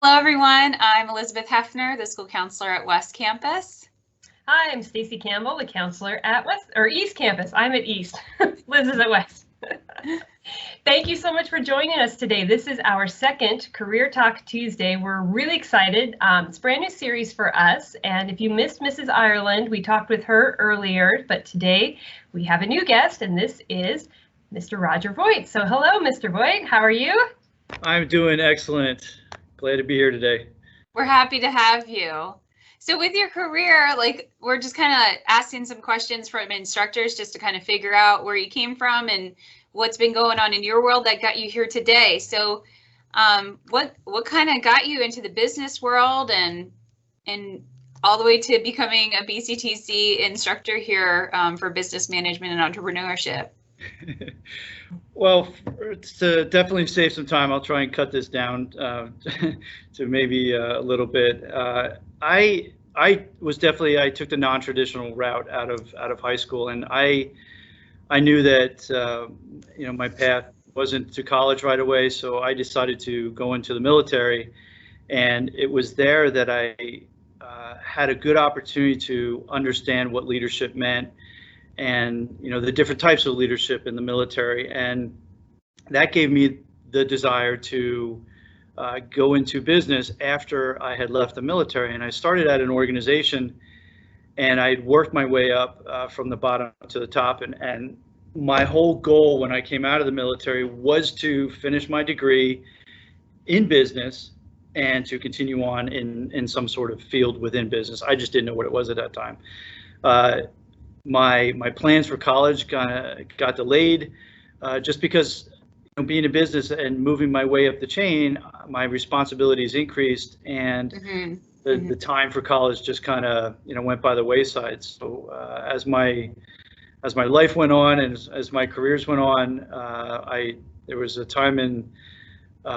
Hello, everyone. I'm Elizabeth Hefner, the school counselor at West Campus. Hi, I'm Stacy Campbell, the counselor at East Campus. I'm at East. Liz is at West. Thank you so much for joining us today. This is our second Career Talk Tuesday. We're really excited. It's a brand new series for us. And if you missed Mrs. Ireland, we talked with her earlier, but today we have a new guest, and this is Mr. Roger Voit. So hello, Mr. Voit. How are you? I'm doing excellent. Glad to be here today. We're happy to have you. So with your career, we're just kind of asking some questions from instructors just to kind of figure out where you came from and what's been going on in your world that got you here today. So what kind of got you into the business world and all the way to becoming a BCTC instructor here for business management and entrepreneurship? Well, to definitely save some time, I'll try and cut this down to maybe a little bit. I took the non-traditional route out of high school, and I knew that my path wasn't to college right away, so I decided to go into the military, and it was there that I had a good opportunity to understand what leadership meant, and the different types of leadership in the military, and that gave me the desire to go into business after I had left the military. And I started at an organization, and I'd worked my way up from the bottom to the top, and my whole goal when I came out of the military was to finish my degree in business and to continue on in some sort of field within business. I just didn't know what it was at that time. My plans for college got delayed just because being in business and moving my way up the chain, my responsibilities increased, and the time for college just kind of went by the wayside. So as my life went on and as my careers went on, there was a time in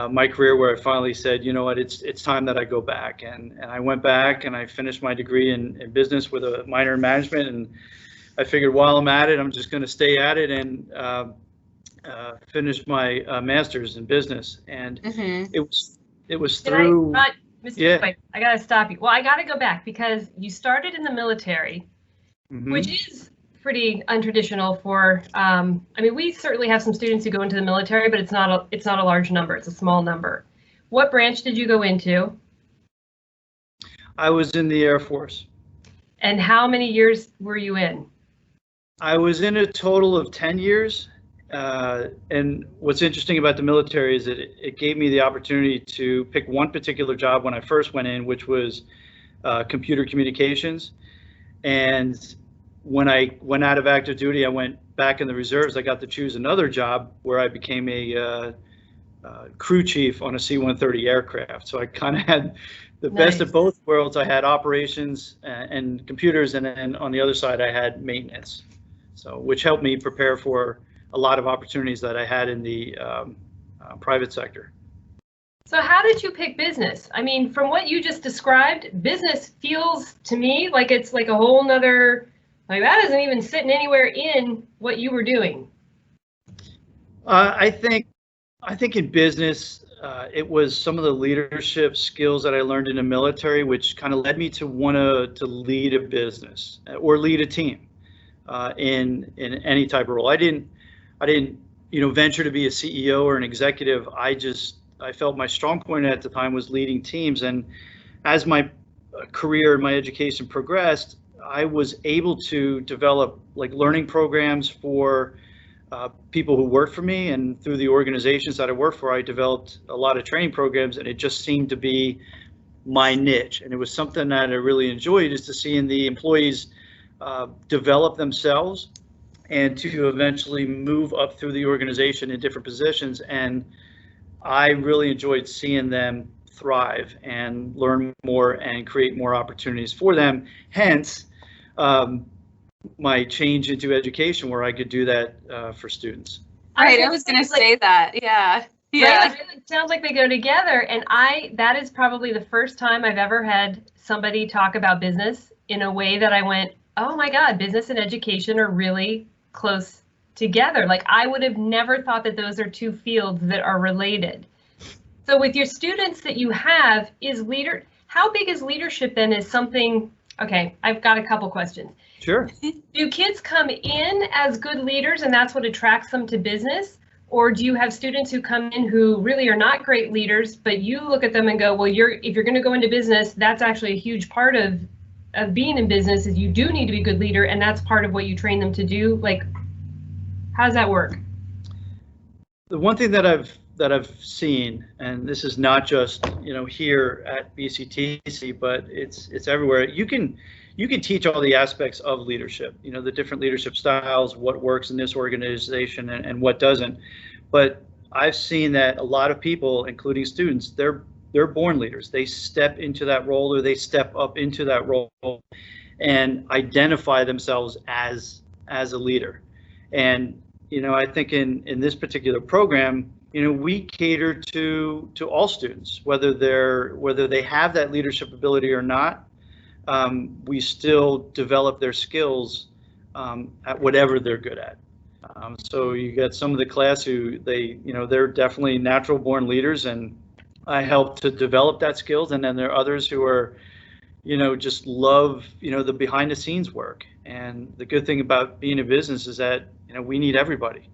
my career where I finally said, you know what, it's time that I go back, and I went back and I finished my degree in business with a minor in management, and I figured while I'm at it, I'm just going to stay at it and finish my master's in business. And it was through. Mr. Voit, I got to stop you. Well, I got to go back because you started in the military, which is pretty untraditional for. I mean, we certainly have some students who go into the military, but it's not a large number. It's a small number. What branch did you go into? I was in the Air Force. And how many years were you in? I was in a total of 10 years. And what's interesting about the military is that it gave me the opportunity to pick one particular job when I first went in, which was computer communications. And when I went out of active duty, I went back in the reserves. I got to choose another job where I became a crew chief on a C-130 aircraft. So I kind of had the best of both worlds. I had operations and computers, and then on the other side, I had maintenance. So, which helped me prepare for a lot of opportunities that I had in the private sector. So how did you pick business? I mean, from what you just described, business feels to me like it's like a whole nother, like that isn't even sitting anywhere in what you were doing. I think in business, it was some of the leadership skills that I learned in the military, which kind of led me to want to lead a business or lead a team. In any type of role. I didn't venture to be a CEO or an executive. I felt my strong point at the time was leading teams, and as my career and my education progressed, I was able to develop learning programs for people who worked for me, and through the organizations that I worked for, I developed a lot of training programs, and it just seemed to be my niche, and it was something that I really enjoyed, is to seeing the employees develop themselves and to eventually move up through the organization in different positions. And I really enjoyed seeing them thrive and learn more and create more opportunities for them. Hence, my change into education, where I could do that for students. Right, I was going to say that. Yeah. Yeah. Right? It sounds like they go together. And that is probably the first time I've ever had somebody talk about business in a way that I went, oh my God, business and education are really close together. Like I would have never thought that those are two fields that are related. So with your students that you have, how big is leadership then is something, okay, I've got a couple questions. Sure. Do kids come in as good leaders and that's what attracts them to business? Or do you have students who come in who really are not great leaders, but you look at them and go, well, if you're going to go into business, that's actually a huge part of being in business is you do need to be a good leader, and that's part of what you train them to do. Like, how does that work? The one thing that I've seen, and this is not just here at BCTC, but it's everywhere. You can teach all the aspects of leadership, the different leadership styles, what works in this organization and what doesn't. But I've seen that a lot of people, including students, they're born leaders. They step into that role, or they step up into that role and identify themselves as a leader. And I think in this particular program, we cater to all students, whether they have that leadership ability or not. We still develop their skills at whatever they're good at. So you got some of the class who they're definitely natural born leaders, and I help to develop that skills. And then there are others who are, just love, the behind the scenes work. And the good thing about being a business is that, we need everybody.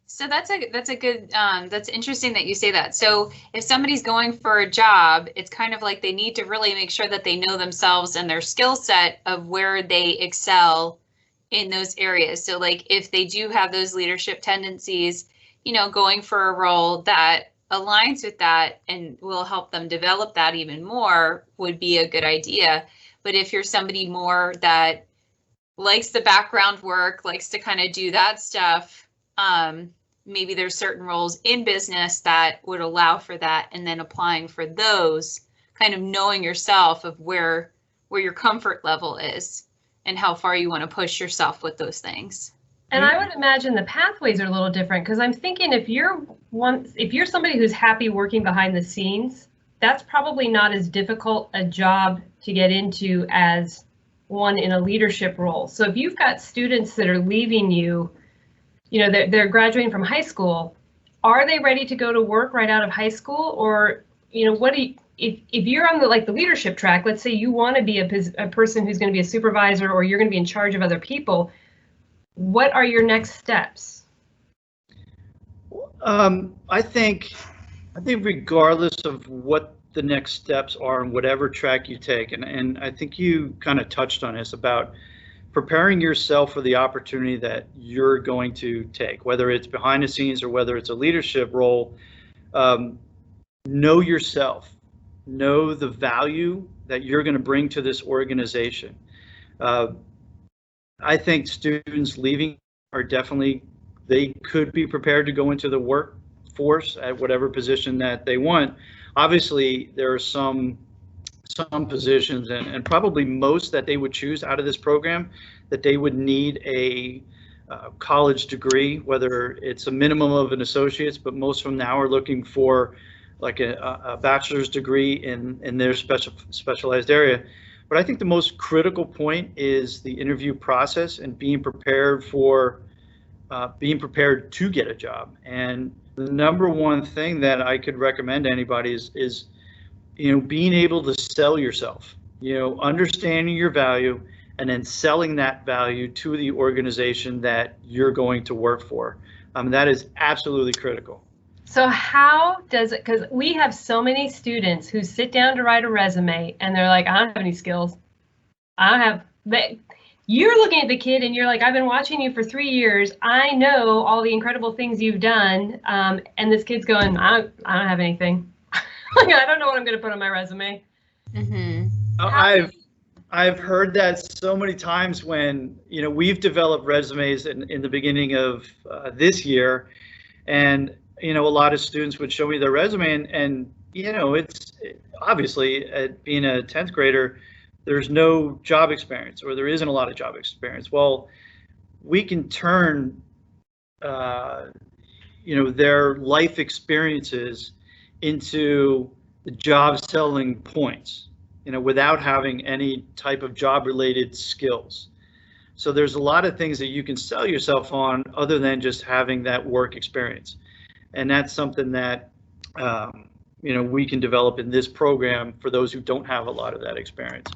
So that's a good, that's interesting that you say that. So if somebody's going for a job, it's kind of like they need to really make sure that they know themselves and their skill set of where they excel in those areas. So like if they do have those leadership tendencies, going for a role that aligns with that and will help them develop that even more would be a good idea. But if you're somebody more that likes the background work, likes to kind of do that stuff, maybe there's certain roles in business that would allow for that, and then applying for those, kind of knowing yourself of where your comfort level is and how far you want to push yourself with those things. And I would imagine the pathways are a little different, because I'm thinking if you're somebody who's happy working behind the scenes, that's probably not as difficult a job to get into as one in a leadership role. So if you've got students that are leaving you, they're graduating from high school, are they ready to go to work right out of high school? Or, if you're on the leadership track, let's say you want to be a person who's going to be a supervisor, or you're going to be in charge of other people, what are your next steps? I think regardless of what the next steps are and whatever track you take, and I think you kind of touched on this about preparing yourself for the opportunity that you're going to take, whether it's behind the scenes or whether it's a leadership role. Know yourself, know the value that you're going to bring to this organization. I think students leaving are they could be prepared to go into the workforce at whatever position that they want. Obviously, there are some positions and probably most that they would choose out of this program that they would need a college degree, whether it's a minimum of an associate's, but most of them now are looking for like a bachelor's degree in their specialized area. But I think the most critical point is the interview process and being prepared to get a job. And the number one thing that I could recommend to anybody is being able to sell yourself, understanding your value and then selling that value to the organization that you're going to work for. That is absolutely critical. So how does it, because we have so many students who sit down to write a resume and they're like, I don't have any skills. You're looking at the kid and you're like, I've been watching you for 3 years. I know all the incredible things you've done. And this kid's going, I don't have anything. I don't know what I'm going to put on my resume. Mm-hmm. I've heard that so many times when, we've developed resumes in the beginning of this year, and, a lot of students would show me their resume and it's obviously being a 10th grader, there's no job experience, or there isn't a lot of job experience. Well, we can turn, their life experiences into the job selling points, without having any type of job related skills. So there's a lot of things that you can sell yourself on other than just having that work experience. And that's something that we can develop in this program for those who don't have a lot of that experience.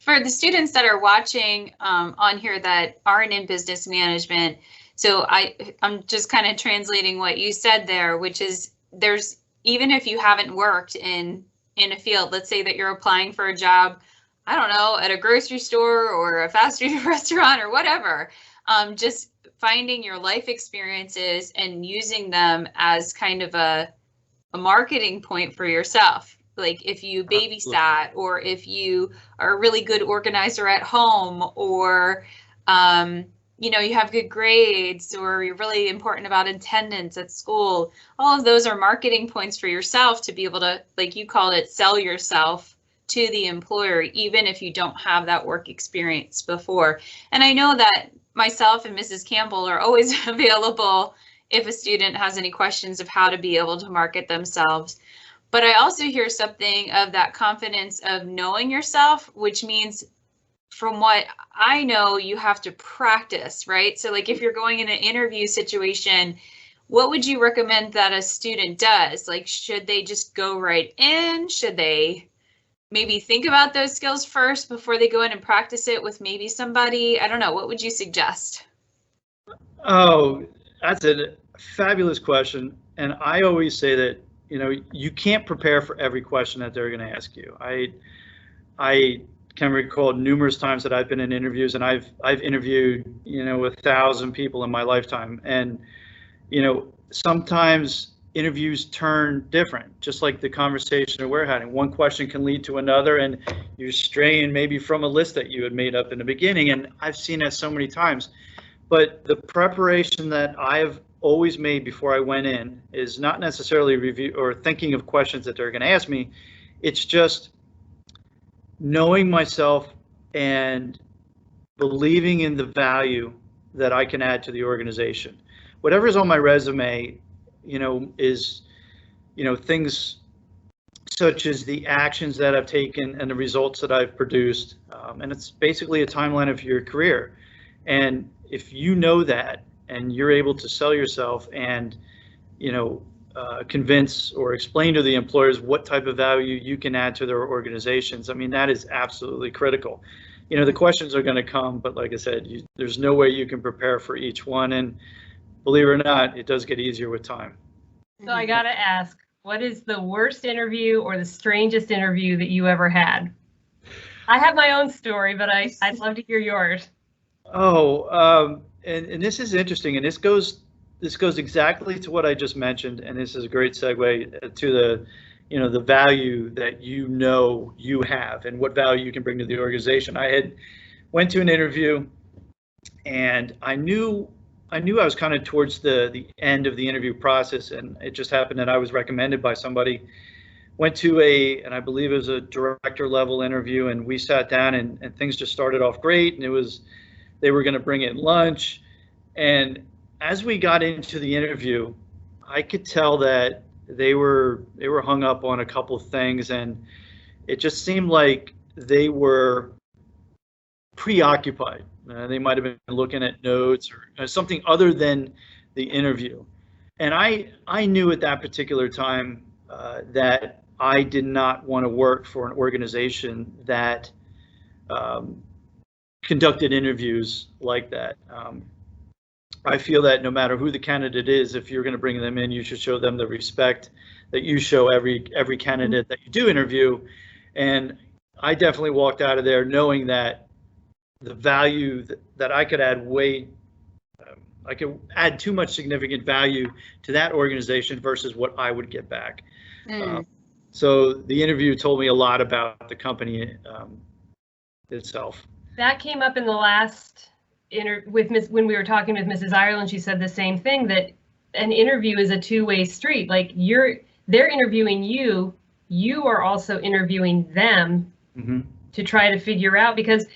For the students that are watching on here that aren't in business management, so I'm just kind of translating what you said there, which is even if you haven't worked in a field, let's say that you're applying for a job, I don't know, at a grocery store or a fast food restaurant or whatever, just finding your life experiences and using them as kind of a marketing point for yourself. Like if you babysat, or if you are a really good organizer at home, or you have good grades, or you're really important about attendance at school. All of those are marketing points for yourself to be able to, like you called it, sell yourself to the employer, even if you don't have that work experience before. And I know that myself and Mrs. Campbell are always available if a student has any questions of how to be able to market themselves. But I also hear something of that confidence of knowing yourself, which means, from what I know, you have to practice, right? So like if you're going in an interview situation, what would you recommend that a student does? Like, should they just go right in? Should they maybe think about those skills first before they go in and practice it with maybe somebody? I don't know. What would you suggest? Oh, that's a fabulous question. And I always say that, you can't prepare for every question that they're going to ask you. I can recall numerous times that I've been in interviews, and I've interviewed, 1,000 people in my lifetime. And, sometimes interviews turn different, just like the conversation that we're having. One question can lead to another, and you're straying maybe from a list that you had made up in the beginning. And I've seen that so many times. But the preparation that I've always made before I went in is not necessarily review or thinking of questions that they're going to ask me. It's just knowing myself and believing in the value that I can add to the organization. Whatever's on my resume, is, things such as the actions that I've taken and the results that I've produced. And it's basically a timeline of your career. And if you know that, and you're able to sell yourself and, convince or explain to the employers what type of value you can add to their organizations, I mean, that is absolutely critical. The questions are going to come, but like I said, there's no way you can prepare for each one. And believe it or not, it does get easier with time. So I got to ask, what is the worst interview or the strangest interview that you ever had? I have my own story, but I'd love to hear yours. Oh, and this is interesting, and this goes exactly to what I just mentioned, and this is a great segue to the value that you have and what value you can bring to the organization. I went to an interview, and I knew I was kind of towards the end of the interview process, and it just happened that I was recommended by somebody. Went to and I believe it was a director level interview, and we sat down, and things just started off great, and they were going to bring in lunch. And as we got into the interview, I could tell that they were hung up on a couple of things, and it just seemed like they were preoccupied. They might have been looking at notes or something other than the interview. And I knew at that particular time that I did not want to work for an organization that conducted interviews like that. I feel that no matter who the candidate is, if you're going to bring them in, you should show them the respect that you show every candidate that you do interview. And I definitely walked out of there knowing that the value that I could add I could add too much significant value to that organization versus what I would get back. So the interview told me a lot about the company itself. That came up in the last when we were talking with Mrs. Ireland. She said the same thing, that an interview is a two-way street. Like they're interviewing you, you are also interviewing them to try to figure out, because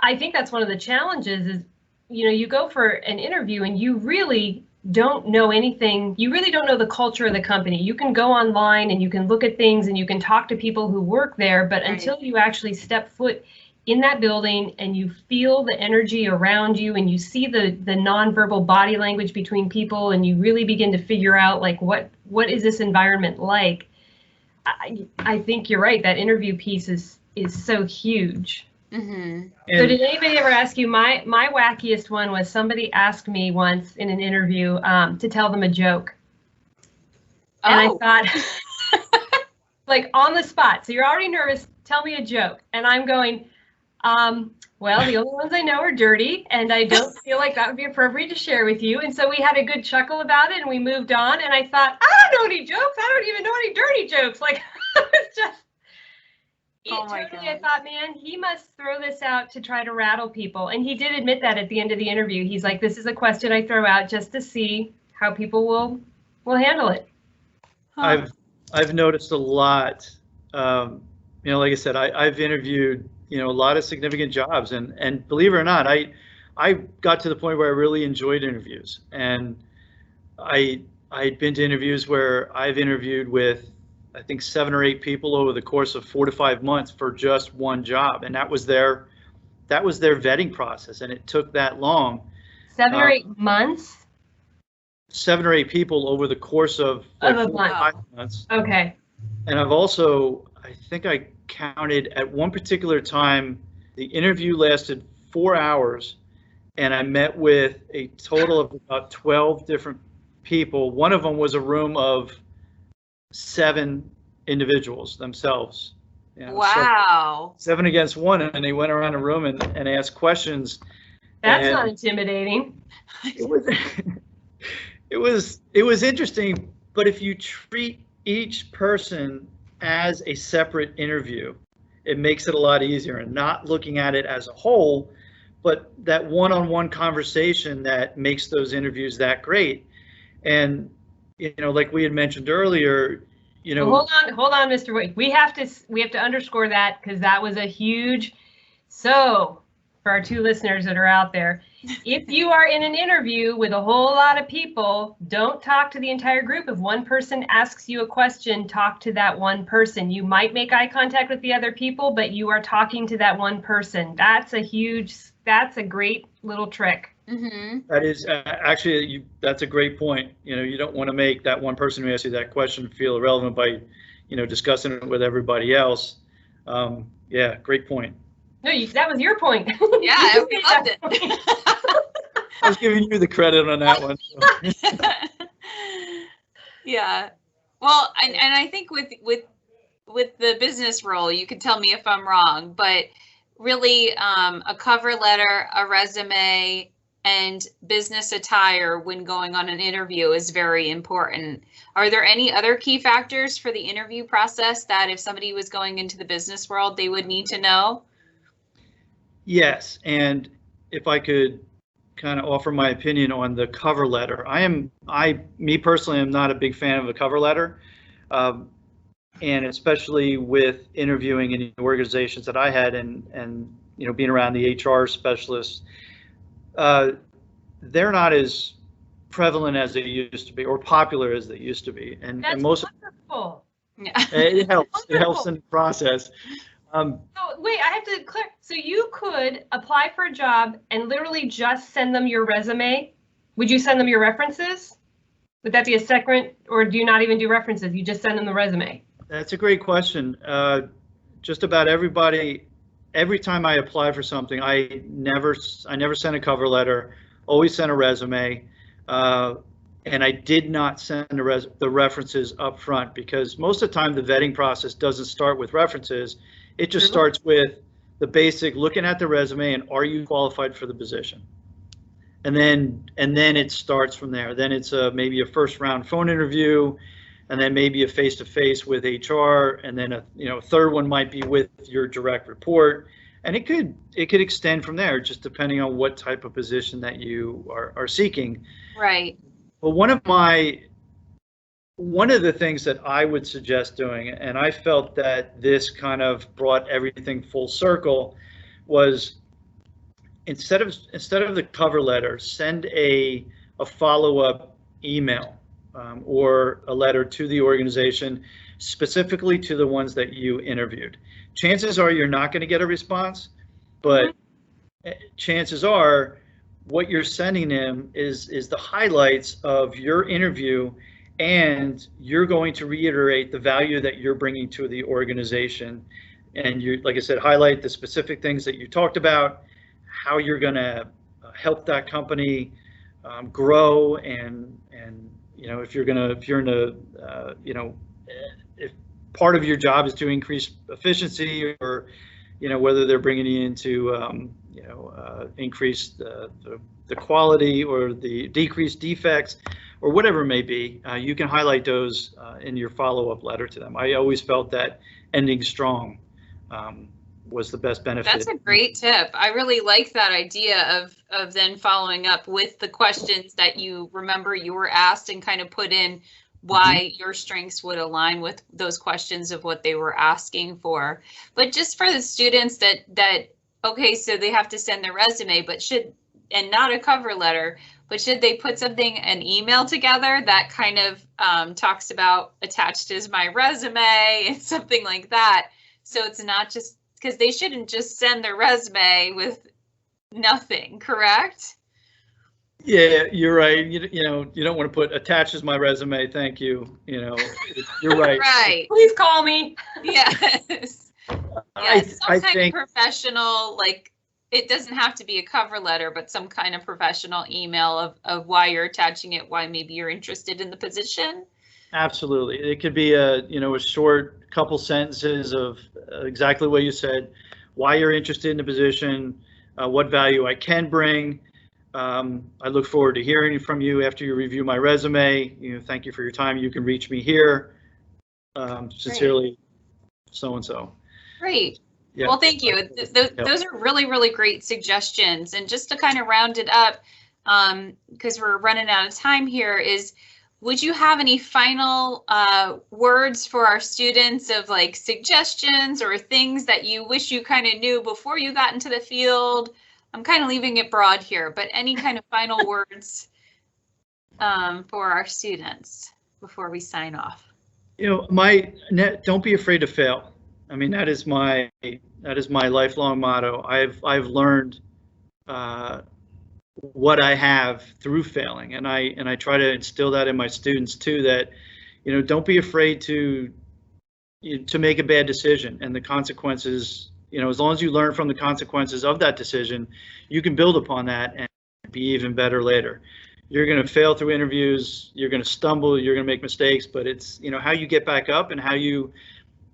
I think that's one of the challenges is, you go for an interview and you really don't know anything. You really don't know the culture of the company. You can go online and you can look at things and you can talk to people who work there, but until you actually step foot in that building and you feel the energy around you and you see the nonverbal body language between people and you really begin to figure out like what is this environment like, I think you're right. That interview piece is so huge. Mm-hmm. So did anybody ever ask you, my wackiest one was somebody asked me once in an interview to tell them a joke. And I thought, like on the spot, so you're already nervous, tell me a joke. And I'm going, well, the only ones I know are dirty, and I don't feel like that would be appropriate to share with you. And so we had a good chuckle about it, and we moved on. And I thought, I don't know any jokes. I don't even know any dirty jokes. Like, it's just, I thought, man, he must throw this out to try to rattle people. And he did admit that at the end of the interview. He's like, this is a question I throw out just to see how people will handle it. Huh. I've noticed a lot. Like I said, I've interviewed, a lot of significant jobs, and believe it or not, I got to the point where I really enjoyed interviews, and I'd been to interviews where I've interviewed with, I think, 7 or 8 people over the course of 4 to 5 months for just one job, and that was their vetting process, and it took that long. 7 or 8 months. 7 or 8 people over the course of like 4 or 5 months. Okay. And I've also, I think I counted at one particular time, the interview lasted 4 hours, and I met with a total of about 12 different people. One of them was a room of 7 individuals themselves. Wow. 7 against 1, and they went around a room and asked questions. That's not intimidating. It was interesting, but if you treat each person as a separate interview, it makes it a lot easier, and not looking at it as a whole, but that one-on-one conversation that makes those interviews that great. And like we had mentioned earlier, hold on, Mr. Voit. We have to underscore that, because that was a huge. So for our 2 listeners that are out there, if you are in an interview with a whole lot of people, don't talk to the entire group. If one person asks you a question, talk to that one person. You might make eye contact with the other people, but you are talking to that one person. That's a great little trick. Mm-hmm. That is actually, that's a great point. You don't want to make that one person who asks you that question feel irrelevant by, discussing it with everybody else. Yeah, great point. No, that was your point. Yeah, I loved it. I was giving you the credit on that one. So. Yeah. Well, and I think with the business role, you could tell me if I'm wrong, but really a cover letter, a resume, and business attire when going on an interview is very important. Are there any other key factors for the interview process that if somebody was going into the business world, they would need to know? Yes, and if I could kind of offer my opinion on the cover letter, me personally, am not a big fan of a cover letter, and especially with interviewing in the organizations that I had, and being around the HR specialists, they're not as prevalent as they used to be, or popular as they used to be, and most. Wonderful. Yeah. It helps. It helps in the process. So wait, I have to clear. So you could apply for a job and literally just send them your resume. Would you send them your references? Would that be a second, or do you not even do references? You just send them the resume? That's a great question. Just about everybody, every time I apply for something, I never sent a cover letter, always sent a resume. And I did not send the references up front, because most of the time the vetting process doesn't start with references. It just starts with the basic looking at the resume and are you qualified for the position? And then it starts from there. Then it's maybe a first round phone interview, and then maybe a face-to-face with HR, and then a third one might be with your direct report. And it could extend from there, just depending on what type of position that you are seeking. Right. But one of the things that I would suggest doing, and I felt that this kind of brought everything full circle, was instead of the cover letter, send a follow-up email or a letter to the organization, specifically to the ones that you interviewed. Chances are you're not going to get a response, but chances are what you're sending them is the highlights of your interview, and you're going to reiterate the value that you're bringing to the organization. And you, like I said, highlight the specific things that you talked about, how you're going to help that company grow, and if you're in a if part of your job is to increase efficiency, or whether they're bringing you in to increase the quality or the decrease defects or whatever it may be, you can highlight those in your follow-up letter to them. I always felt that ending strong was the best benefit. That's a great tip. I really like that idea of then following up with the questions that you remember you were asked, and kind of put in why your strengths would align with those questions of what they were asking for. But just for the students that okay, so they have to send their resume, but and not a cover letter, but should they put an email together that kind of talks about attached is my resume and something like that? So it's not just, because they shouldn't just send their resume with nothing, correct? Yeah, you're right. You don't want to put attached as my resume. Thank you. You're right. Right. Please call me. Yes. Yes. Some kind of professional, like, it doesn't have to be a cover letter, but some kind of professional email of why you're attaching it, why maybe you're interested in the position. Absolutely. It could be a short couple sentences of exactly what you said, why you're interested in the position, what value I can bring. I look forward to hearing from you after you review my resume. Thank you for your time. You can reach me here. Sincerely, so-and-so. Great. Yeah. Well, thank you. Those are really, really great suggestions. And just to kind of round it up, because we're running out of time here, would you have any final words for our students of like suggestions or things that you wish you kind of knew before you got into the field? I'm kind of leaving it broad here, but any kind of final words for our students before we sign off? Don't be afraid to fail. I mean, that is my lifelong motto. I've learned what I have through failing, and I try to instill that in my students too. That don't be afraid to make a bad decision, and the consequences. As long as you learn from the consequences of that decision, you can build upon that and be even better later. You're going to fail through interviews. You're going to stumble. You're going to make mistakes, but it's how you get back up and how you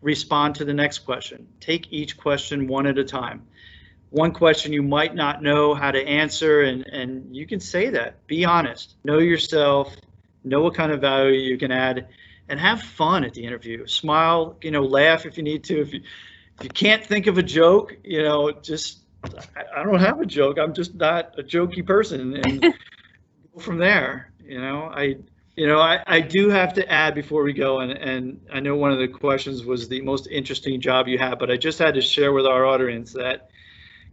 respond to the next question. Take each question one at a time. One question you might not know how to answer, and you can say that. Be honest. Know yourself. Know what kind of value you can add, and have fun at the interview. Smile. Laugh if you need to. If you can't think of a joke, just I don't have a joke. I'm just not a jokey person, and go from there. I do have to add before we go, and I know one of the questions was the most interesting job you have, but I just had to share with our audience that,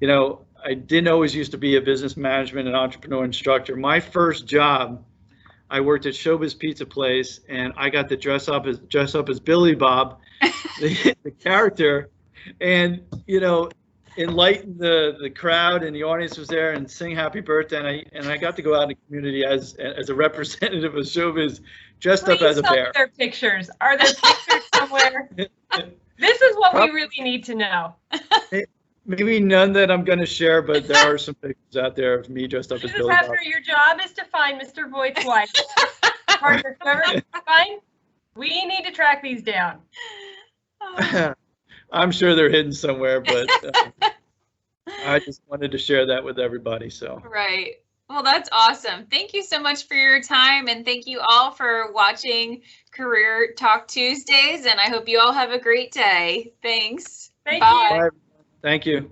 I didn't always used to be a business management and entrepreneur instructor. My first job, I worked at Showbiz Pizza Place, and I got to dress up as Billy Bob, the character, and enlighten the crowd, and the audience was there, and sing happy birthday, and I got to go out in the community as a representative of Showbiz, dressed up as a bear. Their pictures. Are there pictures somewhere? This is what we really need to know. Maybe none that I'm going to share, but there are some pictures out there of me dressed up as Billy Bob. Your job is to find Mr. Voigt's wife. Partner, whoever find, we need to track these down. I'm sure they're hidden somewhere, but I just wanted to share that with everybody. So right. Well, that's awesome. Thank you so much for your time, and thank you all for watching Career Talk Tuesdays, and I hope you all have a great day. Thanks. Thank you. Thank you.